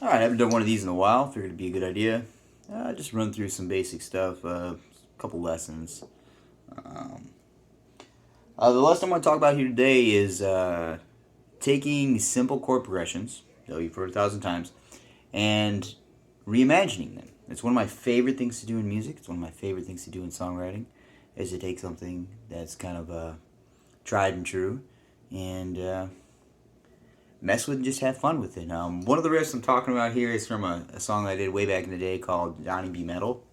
Alright, I haven't done one of these in a while. Figured it'd be a good idea. Just run through some basic stuff, a couple lessons. Um, the lesson I'm going to talk about here today is taking simple chord progressions, that you've heard 1,000 times, and reimagining them. It's one of my favorite things to do in music. It's one of my favorite things to do in songwriting, is to take something that's kind of tried and true and mess with and just have fun with it. One of the riffs I'm talking about here is from a song I did way back in the day called Johnny B. Metal.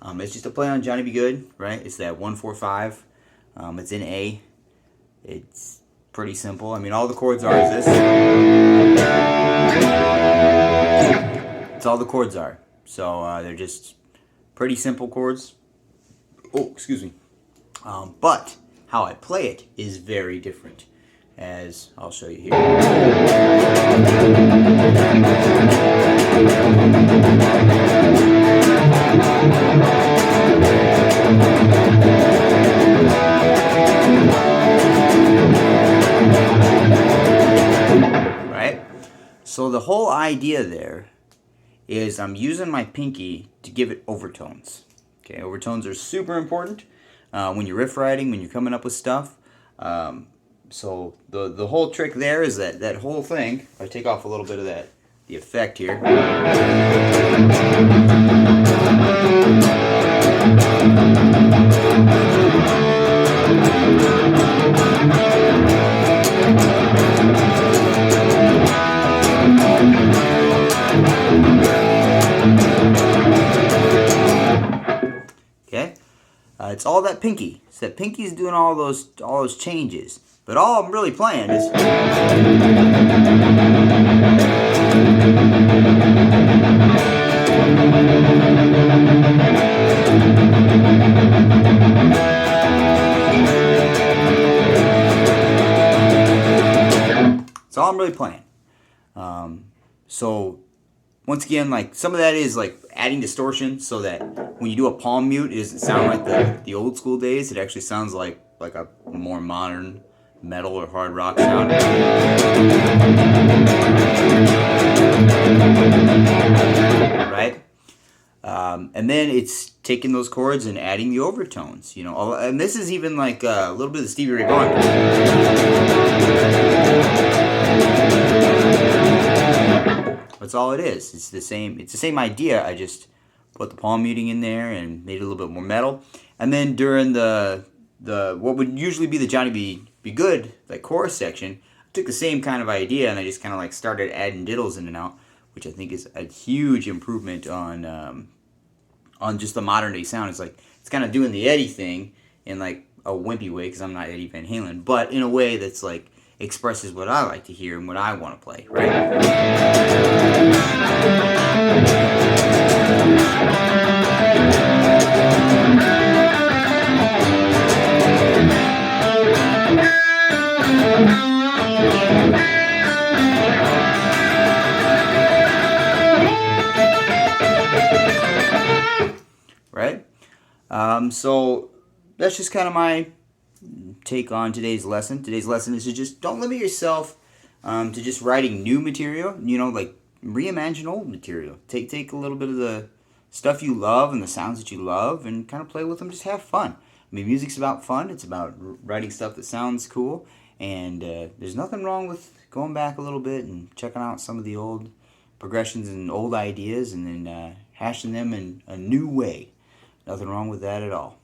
It's just a play on Johnny B. Good, right? It's that 1-4-5. It's in A. It's pretty simple. I mean, all the chords are is this. It's all the chords are. So they're just pretty simple chords. Oh, excuse me. But how I play it is very different, as I'll show you here. Right? So the whole idea there is I'm using my pinky to give it overtones. Okay, overtones are super important when you're riff writing, when you're coming up with stuff. So the whole trick there is that whole thing. I take off a little bit of the effect here. Okay, it's all that pinky. So that pinky's doing all those changes. But all I'm really playing is all I'm really playing. So once again, like some of that is like adding distortion so that when you do a palm mute, it doesn't sound like the old school days. It actually sounds like a more modern metal or hard rock sound. Right? And then it's taking those chords and adding the overtones, you know. And this is even like a little bit of Stevie Ray Vaughan. That's all it is. It's the same idea. I just put the palm muting in there and made it a little bit more metal. And then during the what would usually be the Johnny B. Good, like chorus section, I took the same kind of idea and I just kind of like started adding diddles in and out, which I think is a huge improvement on just the modern day sound. It's like it's kind of doing the Eddie thing in like a wimpy way, because I'm not Eddie Van Halen, but in a way that's like expresses what I like to hear and what I want to play, right? Right? So that's just kind of my take on today's lesson. Today's lesson is to just don't limit yourself to just writing new material. You know, like reimagine old material. Take a little bit of the stuff you love and the sounds that you love and kind of play with them. Just have fun. I mean, music's about fun. It's about writing stuff that sounds cool. And there's nothing wrong with going back a little bit and checking out some of the old progressions and old ideas and then hashing them in a new way. Nothing wrong with that at all.